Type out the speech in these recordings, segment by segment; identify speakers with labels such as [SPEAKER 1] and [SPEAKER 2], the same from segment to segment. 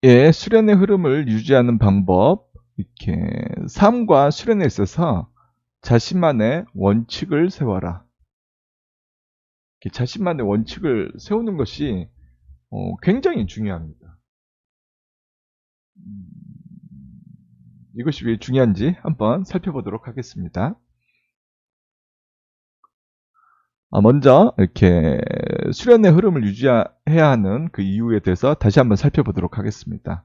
[SPEAKER 1] 예, 수련의 흐름을 유지하는 방법, 이렇게 삶과 수련에 있어서 자신만의 원칙을 세워라. 이렇게 자신만의 원칙을 세우는 것이 굉장히 중요합니다. 음, 이것이 왜 중요한지 한번 살펴보도록 하겠습니다. 먼저 이렇게 수련의 흐름을 유지해야 하는 그 이유에 대해서 다시 한번 살펴보도록 하겠습니다.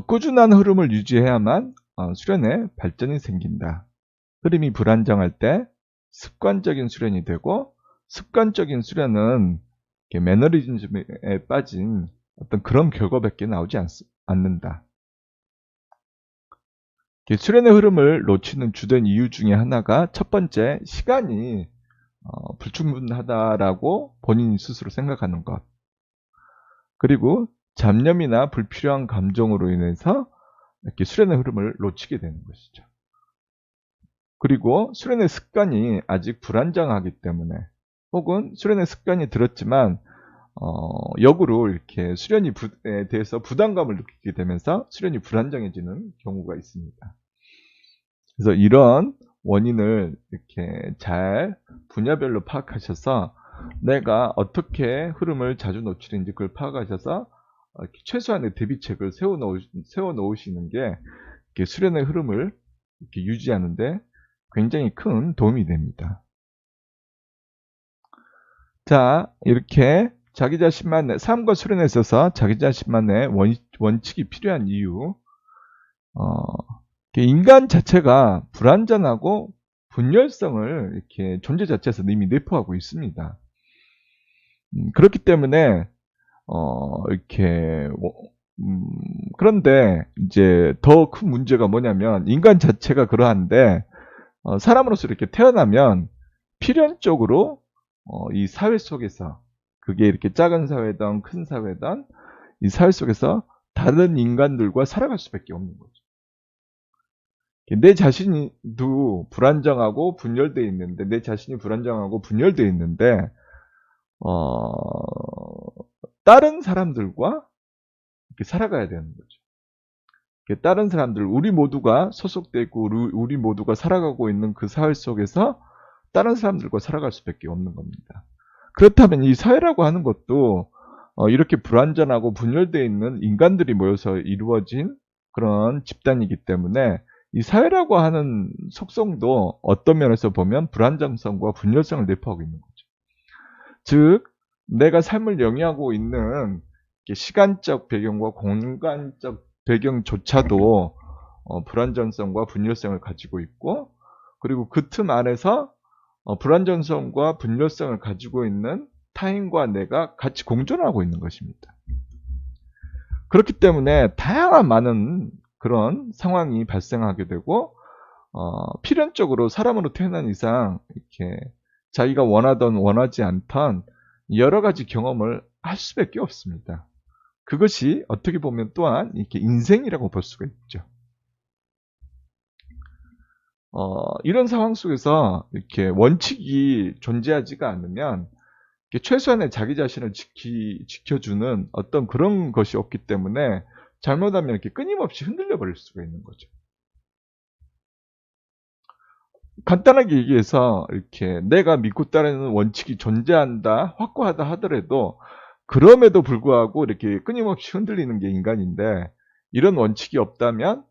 [SPEAKER 1] 꾸준한 흐름을 유지해야만 수련에 발전이 생긴다. 흐름이 불안정할 때 습관적인 수련이 되고, 습관적인 수련은 매너리즘에 빠진 어떤 그런 결과밖에 나오지 않는다. 수련의 흐름을 놓치는 주된 이유 중에 하나가 첫 번째, 시간이 불충분하다라고 본인 스스로 생각하는 것. 그리고 잡념이나 불필요한 감정으로 인해서 이렇게 수련의 흐름을 놓치게 되는 것이죠. 그리고 수련의 습관이 아직 불안정하기 때문에, 혹은 수련의 습관이 들었지만 역으로 이렇게 수련에 대해서 부담감을 느끼게 되면서 수련이 불안정해지는 경우가 있습니다. 그래서 이런 원인을 이렇게 잘 분야별로 파악하셔서 내가 어떻게 흐름을 자주 놓치는지 그걸 파악하셔서 최소한의 대비책을 세워 놓으시는 게 이렇게 수련의 흐름을 이렇게 유지하는데 굉장히 큰 도움이 됩니다. 자, 이렇게 자기 자신만의 삶과 수련에 있어서 자기 자신만의 원칙이 필요한 이유, 인간 자체가 불완전하고 분열성을 이렇게 존재 자체에서 이미 내포하고 있습니다. 그렇기 때문에 이렇게 그런데 이제 더 큰 문제가 뭐냐면, 인간 자체가 그러한데 사람으로서 이렇게 태어나면 필연적으로 이 사회 속에서, 그게 이렇게 작은 사회든 큰 사회든 이 사회 속에서 다른 인간들과 살아갈 수밖에 없는 거죠. 내 자신도 불안정하고 분열되어 있는데, 어, 다른 사람들과 이렇게 살아가야 되는 거죠. 다른 사람들, 우리 모두가 소속되어 있고 우리 모두가 살아가고 있는 그 사회 속에서 다른 사람들과 살아갈 수밖에 없는 겁니다. 그렇다면 이 사회라고 하는 것도 이렇게 불완전하고 분열되어 있는 인간들이 모여서 이루어진 그런 집단이기 때문에, 이 사회라고 하는 속성도 어떤 면에서 보면 불안정성과 분열성을 내포하고 있는 거죠. 즉, 내가 삶을 영위하고 있는 시간적 배경과 공간적 배경조차도 불안정성과 분열성을 가지고 있고, 그리고 그 틈 안에서 불안정성과 분열성을 가지고 있는 타인과 내가 같이 공존하고 있는 것입니다. 그렇기 때문에 다양한 많은 그런 상황이 발생하게 되고, 필연적으로 사람으로 태어난 이상 이렇게 자기가 원하던 원하지 않던 여러 가지 경험을 할 수밖에 없습니다. 그것이 어떻게 보면 또한 이렇게 인생이라고 볼 수가 있죠. 이런 상황 속에서 이렇게 원칙이 존재하지가 않으면 최소한의 자기 자신을 지켜주는 어떤 그런 것이 없기 때문에 잘못하면 이렇게 끊임없이 흔들려 버릴 수가 있는 거죠. 간단하게 얘기해서 이렇게 내가 믿고 따르는 원칙이 존재한다, 확고하다 하더라도 그럼에도 불구하고 이렇게 끊임없이 흔들리는 게 인간인데, 이런 원칙이 없다면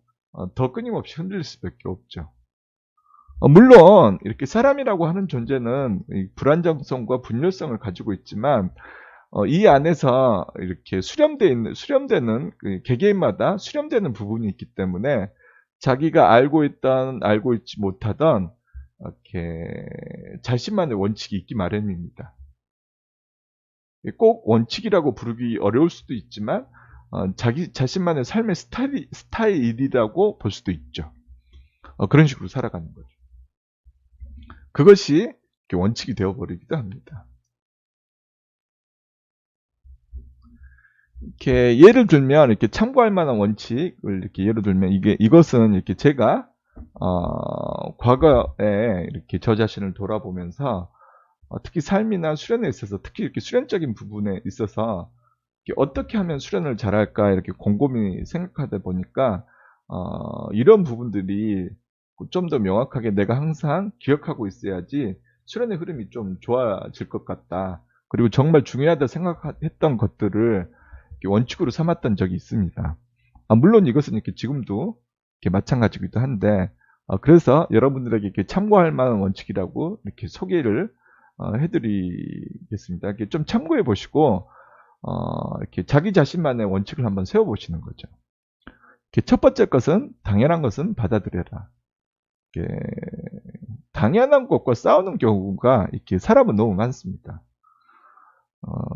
[SPEAKER 1] 더 끊임없이 흔들릴 수밖에 없죠. 물론 이렇게 사람이라고 하는 존재는 불안정성과 분열성을 가지고 있지만, 이 안에서 이렇게 수렴되는 개개인마다 수렴되는 부분이 있기 때문에 자기가 알고 있던 알고 있지 못하던 이렇게 자신만의 원칙이 있기 마련입니다. 꼭 원칙이라고 부르기 어려울 수도 있지만 자기 자신만의 삶의 스타일이라고 볼 수도 있죠. 그런 식으로 살아가는 거죠. 그것이 원칙이 되어버리기도 합니다. 이렇게 예를 들면, 이렇게 참고할 만한 원칙을 이렇게 예를 들면, 이것은 이렇게 제가 과거에 이렇게 저 자신을 돌아보면서 특히 삶이나 수련에 있어서, 특히 이렇게 수련적인 부분에 있어서 어떻게 하면 수련을 잘할까 이렇게 곰곰이 생각하다 보니까 이런 부분들이 좀 더 명확하게 내가 항상 기억하고 있어야지 수련의 흐름이 좀 좋아질 것 같다. 그리고 정말 중요하다 생각했던 것들을 원칙으로 삼았던 적이 있습니다. 물론 이것은 이렇게 지금도 이렇게 마찬가지기도 한데, 그래서 여러분들에게 이렇게 참고할 만한 원칙이라고 이렇게 소개를 해드리겠습니다. 이렇게 좀 참고해 보시고, 이렇게 자기 자신만의 원칙을 한번 세워 보시는 거죠. 이렇게 첫 번째 것은 당연한 것은 받아들여라. 이렇게 당연한 것과 싸우는 경우가 이렇게 사람은 너무 많습니다.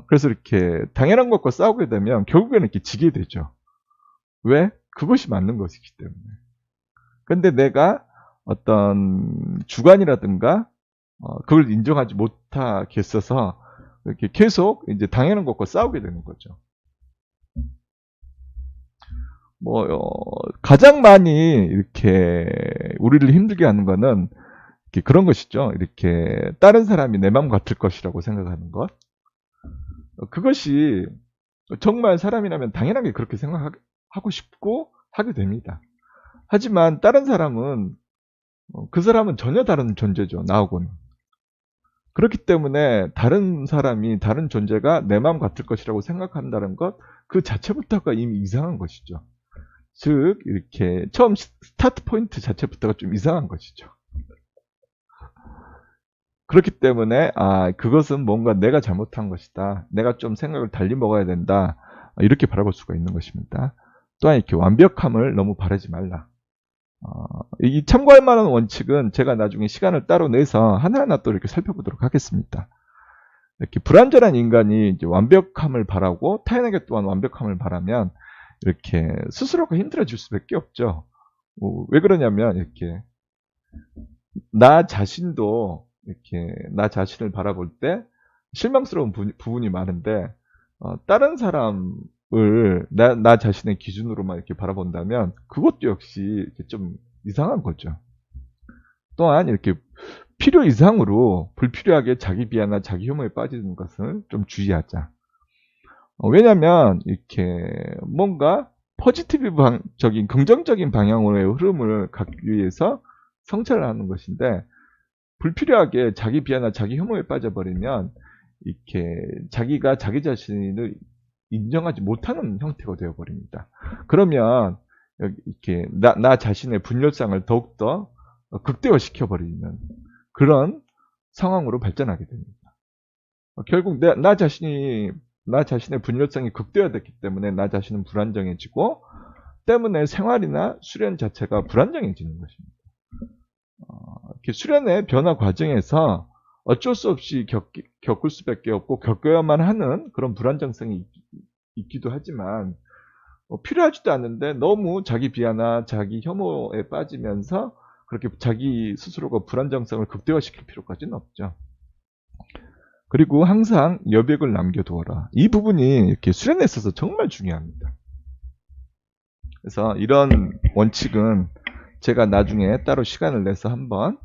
[SPEAKER 1] 그래서 이렇게 당연한 것과 싸우게 되면 결국에는 이렇게 지게 되죠. 왜? 그것이 맞는 것이기 때문에. 근데 내가 어떤 주관이라든가 그걸 인정하지 못하겠어서 이렇게 계속 이제 당연한 것과 싸우게 되는 거죠. 가장 많이 이렇게 우리를 힘들게 하는 거는 이렇게 그런 것이죠. 이렇게 다른 사람이 내 마음 같을 것이라고 생각하는 것. 그것이 정말 사람이라면 당연하게 그렇게 생각하고 싶고 하게 됩니다. 하지만 다른 사람은 그 사람은 전혀 다른 존재죠. 나하고는. 그렇기 때문에 다른 사람이 다른 존재가 내 마음 같을 것이라고 생각한다는 것 그 자체부터가 이미 이상한 것이죠. 즉 이렇게 처음 스타트 포인트 자체부터가 좀 이상한 것이죠. 그렇기 때문에 그것은 뭔가 내가 잘못한 것이다. 내가 좀 생각을 달리 먹어야 된다. 이렇게 바라볼 수가 있는 것입니다. 또한 이렇게 완벽함을 너무 바라지 말라. 이 참고할 만한 원칙은 제가 나중에 시간을 따로 내서 하나하나 또 이렇게 살펴보도록 하겠습니다. 이렇게 불완전한 인간이 이제 완벽함을 바라고 타인에게 또한 완벽함을 바라면 이렇게 스스로가 힘들어질 수밖에 없죠. 왜 그러냐면 이렇게 나 자신도 이렇게 나 자신을 바라볼 때 실망스러운 부분이 많은데 다른 사람을 나 자신의 기준으로만 이렇게 바라본다면 그것도 역시 이렇게 좀 이상한 거죠. 또한 이렇게 필요 이상으로 불필요하게 자기 비하나 자기 혐오에 빠지는 것을 좀 주의하자. 왜냐하면 이렇게 뭔가 포지티브적인 긍정적인 방향으로의 흐름을 갖기 위해서 성찰을 하는 것인데 불필요하게 자기 비하나 자기 혐오에 빠져버리면 이렇게 자기가 자기 자신을 인정하지 못하는 형태가 되어버립니다. 그러면 이렇게 나 자신의 분열상을 더욱더 극대화시켜버리는 그런 상황으로 발전하게 됩니다. 결국 나 자신의 분열성이 극대화됐기 때문에 나 자신은 불안정해지고 때문에 생활이나 수련 자체가 불안정해지는 것입니다. 이렇게 수련의 변화 과정에서 어쩔 수 없이 겪을 수밖에 없고 겪어야만 하는 그런 불안정성이 있기도 하지만 필요하지도 않은데 너무 자기 비하나 자기 혐오에 빠지면서 그렇게 자기 스스로가 불안정성을 극대화시킬 필요까지는 없죠. 그리고 항상 여백을 남겨두어라. 이 부분이 이렇게 수련에 있어서 정말 중요합니다. 그래서 이런 원칙은 제가 나중에 따로 시간을 내서 한번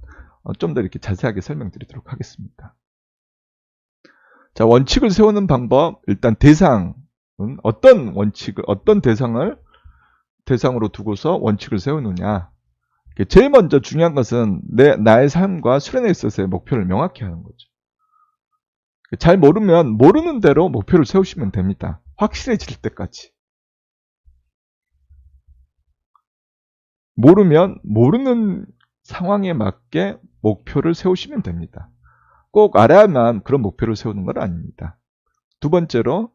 [SPEAKER 1] 좀 더 이렇게 자세하게 설명드리도록 하겠습니다. 자, 원칙을 세우는 방법, 일단 대상은 어떤 대상으로 두고서 원칙을 세우느냐. 제일 먼저 중요한 것은 나의 삶과 수련에 있어서의 목표를 명확히 하는 거죠. 잘 모르면 모르는 대로 목표를 세우시면 됩니다. 확실해질 때까지. 모르면 모르는 상황에 맞게 목표를 세우시면 됩니다. 꼭 알아야만 그런 목표를 세우는 건 아닙니다. 두 번째로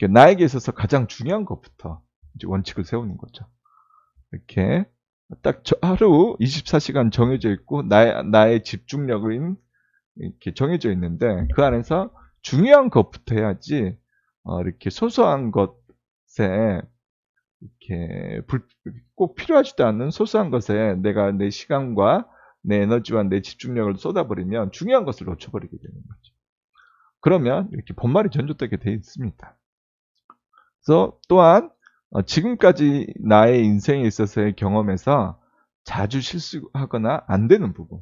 [SPEAKER 1] 나에게 있어서 가장 중요한 것부터 이제 원칙을 세우는 거죠. 이렇게 딱 하루 24시간 정해져 있고 나의 집중력은 이렇게 정해져 있는데 그 안에서 중요한 것부터 해야지 이렇게 소소한 것에 이렇게 꼭 필요하지도 않는 소소한 것에 내가 내 시간과 내 에너지와 내 집중력을 쏟아버리면 중요한 것을 놓쳐버리게 되는 거죠. 그러면 이렇게 본말이 전조되게 되어 있습니다. 그래서 또한 지금까지 나의 인생에 있어서의 경험에서 자주 실수하거나 안 되는 부분,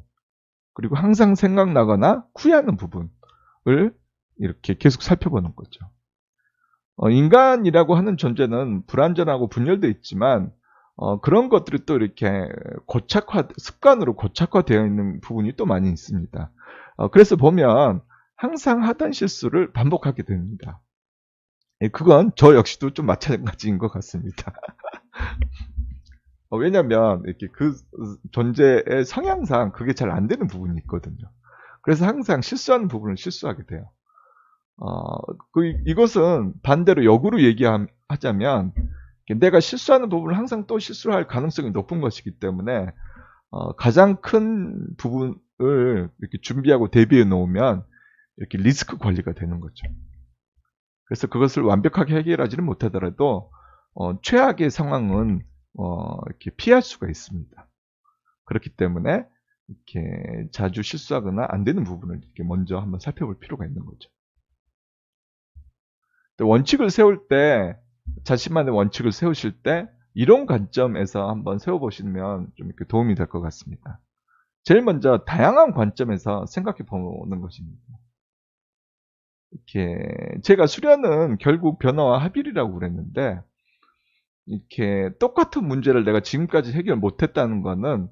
[SPEAKER 1] 그리고 항상 생각나거나 후회하는 부분을 이렇게 계속 살펴보는 거죠. 인간이라고 하는 존재는 불완전하고 분열되어 있지만 그런 것들이 또 이렇게 습관으로 고착화되어 있는 부분이 또 많이 있습니다. 그래서 보면 항상 하던 실수를 반복하게 됩니다. 그건 저 역시도 좀 마찬가지인 것 같습니다. 왜냐면 이렇게 그 존재의 성향상 그게 잘 안 되는 부분이 있거든요. 그래서 항상 실수하는 부분을 실수하게 돼요. 이것은 반대로 역으로 얘기하자면 내가 실수하는 부분을 항상 또 실수를 할 가능성이 높은 것이기 때문에 가장 큰 부분을 이렇게 준비하고 대비해 놓으면 이렇게 리스크 관리가 되는 거죠. 그래서 그것을 완벽하게 해결하지는 못하더라도 최악의 상황은 이렇게 피할 수가 있습니다. 그렇기 때문에 이렇게 자주 실수하거나 안 되는 부분을 이렇게 먼저 한번 살펴볼 필요가 있는 거죠. 원칙을 세울 때, 자신만의 원칙을 세우실 때 이런 관점에서 한번 세워보시면 좀 이렇게 도움이 될 것 같습니다. 제일 먼저 다양한 관점에서 생각해 보는 것입니다. 이렇게 제가 수련은 결국 변화와 합일이라고 그랬는데, 이렇게 똑같은 문제를 내가 지금까지 해결 못했다는 거는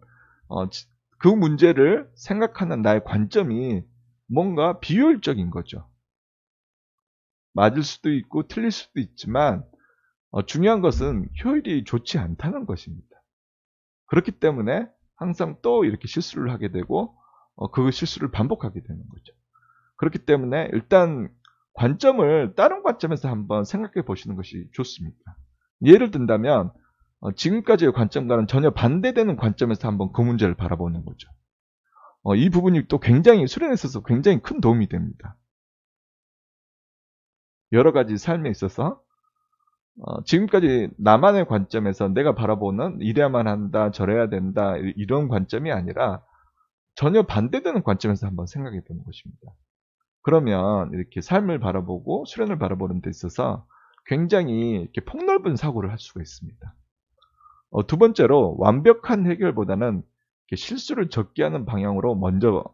[SPEAKER 1] 그 문제를 생각하는 나의 관점이 뭔가 비효율적인 거죠. 맞을 수도 있고 틀릴 수도 있지만 중요한 것은 효율이 좋지 않다는 것입니다. 그렇기 때문에 항상 또 이렇게 실수를 하게 되고 그 실수를 반복하게 되는 거죠. 그렇기 때문에 일단 관점을 다른 관점에서 한번 생각해 보시는 것이 좋습니다. 예를 든다면 지금까지의 관점과는 전혀 반대되는 관점에서 한번 그 문제를 바라보는 거죠. 이 부분이 또 굉장히 수련에 있어서 굉장히 큰 도움이 됩니다. 여러 가지 삶에 있어서 지금까지 나만의 관점에서 내가 바라보는 이래야만 한다, 저래야 된다 이런 관점이 아니라 전혀 반대되는 관점에서 한번 생각해 보는 것입니다. 그러면 이렇게 삶을 바라보고 수련을 바라보는 데 있어서 굉장히 이렇게 폭넓은 사고를 할 수가 있습니다. 두 번째로 완벽한 해결보다는 이렇게 실수를 적게 하는 방향으로 먼저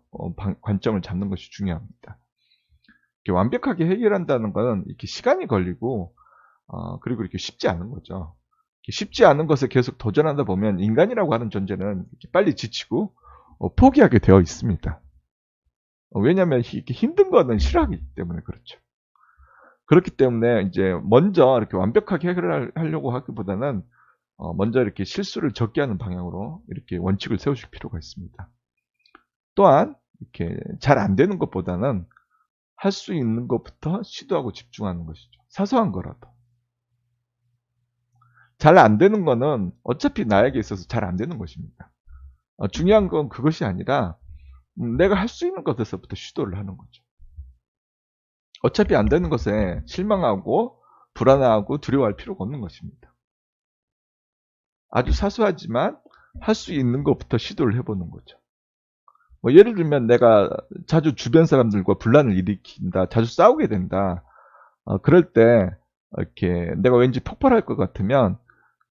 [SPEAKER 1] 관점을 잡는 것이 중요합니다. 이렇게 완벽하게 해결한다는 것은 이렇게 시간이 걸리고 그리고 이렇게 쉽지 않은 거죠. 쉽지 않은 것에 계속 도전하다 보면 인간이라고 하는 존재는 이렇게 빨리 지치고 포기하게 되어 있습니다. 왜냐하면 이렇게 힘든 거는 싫어하기 때문에 그렇죠. 그렇기 때문에 이제 먼저 이렇게 완벽하게 해결하려고 하기보다는 먼저 이렇게 실수를 적게 하는 방향으로 이렇게 원칙을 세우실 필요가 있습니다. 또한 이렇게 잘 안 되는 것보다는 할 수 있는 것부터 시도하고 집중하는 것이죠. 사소한 거라도. 잘 안 되는 거는 어차피 나에게 있어서 잘 안 되는 것입니다. 중요한 건 그것이 아니라 내가 할 수 있는 것에서부터 시도를 하는 거죠. 어차피 안 되는 것에 실망하고 불안해하고 두려워할 필요가 없는 것입니다. 아주 사소하지만 할 수 있는 것부터 시도를 해보는 거죠. 예를 들면 내가 자주 주변 사람들과 분란을 일으킨다, 자주 싸우게 된다. 그럴 때 이렇게 내가 왠지 폭발할 것 같으면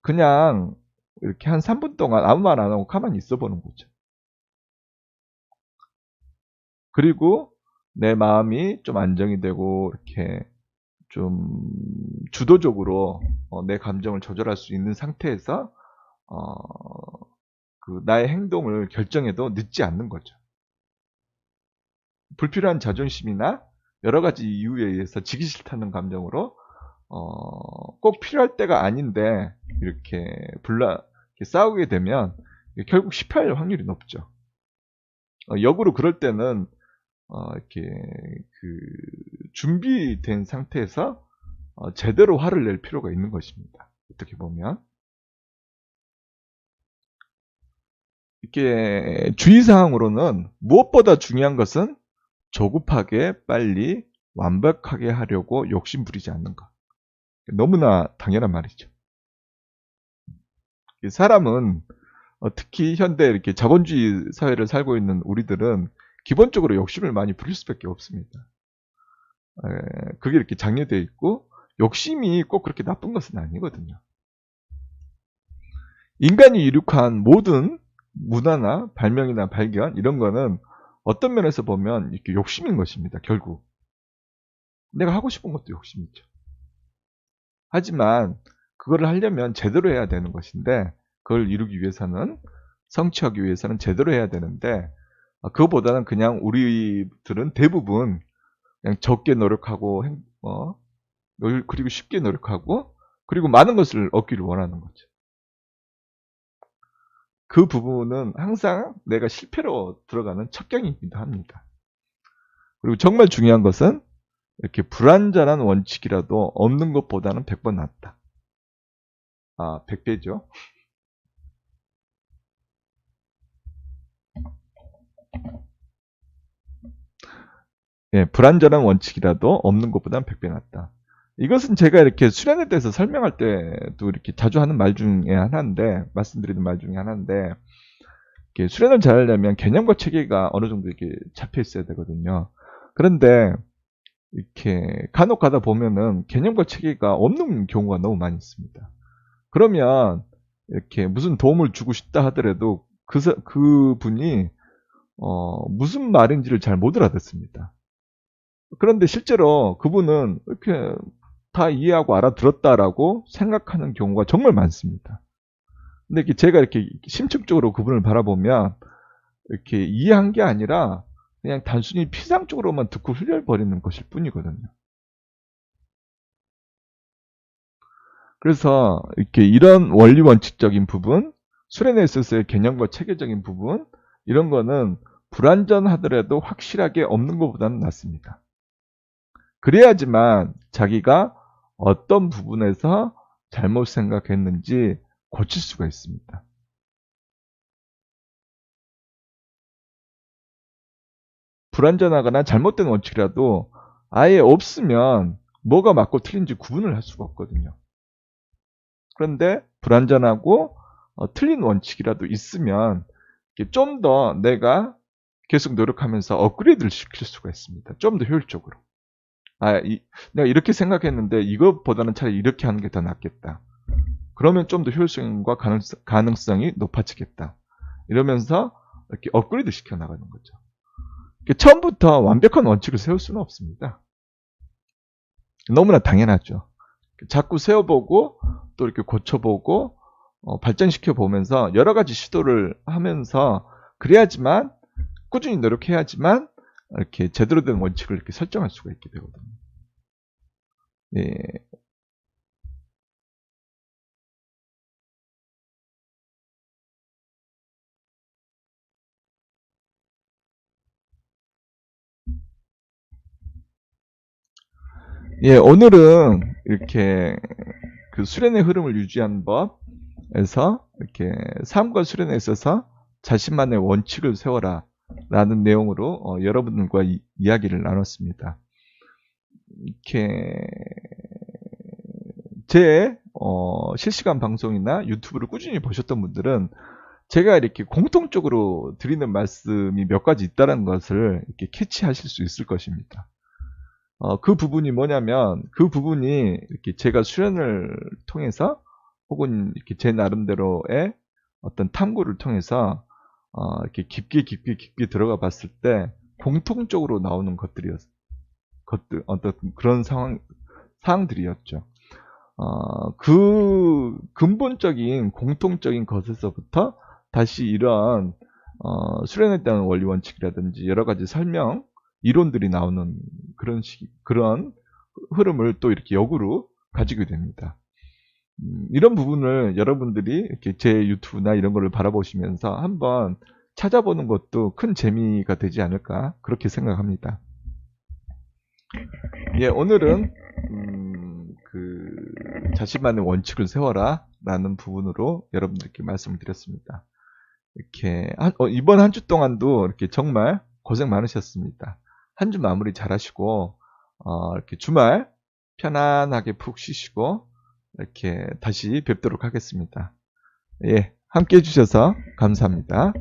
[SPEAKER 1] 그냥 이렇게 한 3분 동안 아무 말 안 하고 가만히 있어 보는 거죠. 그리고 내 마음이 좀 안정이 되고 이렇게 좀 주도적으로 내 감정을 조절할 수 있는 상태에서 나의 행동을 결정해도 늦지 않는 거죠. 불필요한 자존심이나 여러 가지 이유에 의해서 지기 싫다는 감정으로 꼭 필요할 때가 아닌데 이렇게 싸우게 되면 결국 실패할 확률이 높죠. 역으로 그럴 때는 이렇게 준비된 상태에서 제대로 화를 낼 필요가 있는 것입니다. 어떻게 보면 이렇게 주의사항으로는 무엇보다 중요한 것은 조급하게 빨리 완벽하게 하려고 욕심 부리지 않는 것. 너무나 당연한 말이죠. 사람은 특히 현대 이렇게 자본주의 사회를 살고 있는 우리들은 기본적으로 욕심을 많이 부릴 수밖에 없습니다. 그게 이렇게 장려되어 있고 욕심이 꼭 그렇게 나쁜 것은 아니거든요. 인간이 이룩한 모든 문화나 발명이나 발견 이런 거는 어떤 면에서 보면 이렇게 욕심인 것입니다. 결국 내가 하고 싶은 것도 욕심이죠. 하지만 그거를 하려면 제대로 해야 되는 것인데, 그걸 이루기 위해서는, 성취하기 위해서는 제대로 해야 되는데, 그거보다는 그냥 우리들은 대부분 그냥 적게 노력하고, 그리고 쉽게 노력하고, 그리고 많은 것을 얻기를 원하는 거죠. 그 부분은 항상 내가 실패로 들어가는 첩경이기도 합니다. 그리고 정말 중요한 것은 이렇게 불완전한 원칙이라도 없는 것보다는 100번 낫다. 100배죠. 예, 불완전한 원칙이라도 없는 것보다는 100배 낫다. 이것은 제가 이렇게 수련에 대해서 설명할 때도 이렇게 자주 하는 말 중에 하나인데, 말씀드리는 말 중에 하나인데, 이렇게 수련을 잘하려면 개념과 체계가 어느 정도 이렇게 잡혀 있어야 되거든요. 그런데 이렇게 간혹 가다 보면은 개념과 체계가 없는 경우가 너무 많이 있습니다. 그러면 이렇게 무슨 도움을 주고 싶다 하더라도 그 분이 무슨 말인지를 잘 못 알아듣습니다. 그런데 실제로 그분은 이렇게 다 이해하고 알아들었다라고 생각하는 경우가 정말 많습니다. 근데 제가 이렇게 심층적으로 그분을 바라보면 이렇게 이해한 게 아니라 그냥 단순히 피상적으로만 듣고 흘려버리는 것일 뿐이거든요. 그래서 이렇게 이런 원리 원칙적인 부분, 수련에 있어서의 개념과 체계적인 부분, 이런 거는 불완전하더라도 확실하게 없는 것보다는 낫습니다. 그래야지만 자기가 어떤 부분에서 잘못 생각했는지 고칠 수가 있습니다. 불완전하거나 잘못된 원칙이라도 아예 없으면 뭐가 맞고 틀린지 구분을 할 수가 없거든요. 그런데 불완전하고 틀린 원칙이라도 있으면 좀 더 내가 계속 노력하면서 업그레이드를 시킬 수가 있습니다. 좀 더 효율적으로. 내가 이렇게 생각했는데 이것보다는 차라리 이렇게 하는 게 더 낫겠다. 그러면 좀 더 효율성과 가능성이 높아지겠다. 이러면서 이렇게 업그레이드 시켜 나가는 거죠. 처음부터 완벽한 원칙을 세울 수는 없습니다. 너무나 당연하죠. 자꾸 세워보고 또 이렇게 고쳐보고 발전시켜 보면서 여러 가지 시도를 하면서 그래야지만 꾸준히 노력해야지만 이렇게 제대로 된 원칙을 이렇게 설정할 수가 있게 되거든요. 예. 예, 오늘은 이렇게 그 수련의 흐름을 유지하는 법에서 이렇게 삶과 수련에 있어서 자신만의 원칙을 세워라 라는 내용으로 여러분들과 이야기를 나눴습니다. 이렇게 제 실시간 방송이나 유튜브를 꾸준히 보셨던 분들은 제가 이렇게 공통적으로 드리는 말씀이 몇 가지 있다는 것을 이렇게 캐치하실 수 있을 것입니다. 그 부분이 뭐냐면 그 부분이 이렇게 제가 수련을 통해서 혹은 이렇게 제 나름대로의 어떤 탐구를 통해서 이렇게 깊게 들어가 봤을 때 공통적으로 나오는 어떤 그런 사항들이었죠. 그 근본적인 공통적인 것에서부터 다시 이러한 수련에 대한 원리 원칙이라든지 여러 가지 설명 이론들이 나오는 그런 흐름을 또 이렇게 역으로 가지게 됩니다. 이런 부분을 여러분들이 이렇게 제 유튜브나 이런 거를 바라보시면서 한번 찾아보는 것도 큰 재미가 되지 않을까 그렇게 생각합니다. 예, 오늘은 그 자신만의 원칙을 세워라 라는 부분으로 여러분들께 말씀을 드렸습니다. 이렇게 이번 한 주 동안도 이렇게 정말 고생 많으셨습니다. 한 주 마무리 잘 하시고 이렇게 주말 편안하게 푹 쉬시고 이렇게 다시 뵙도록 하겠습니다. 예, 함께 해주셔서 감사합니다.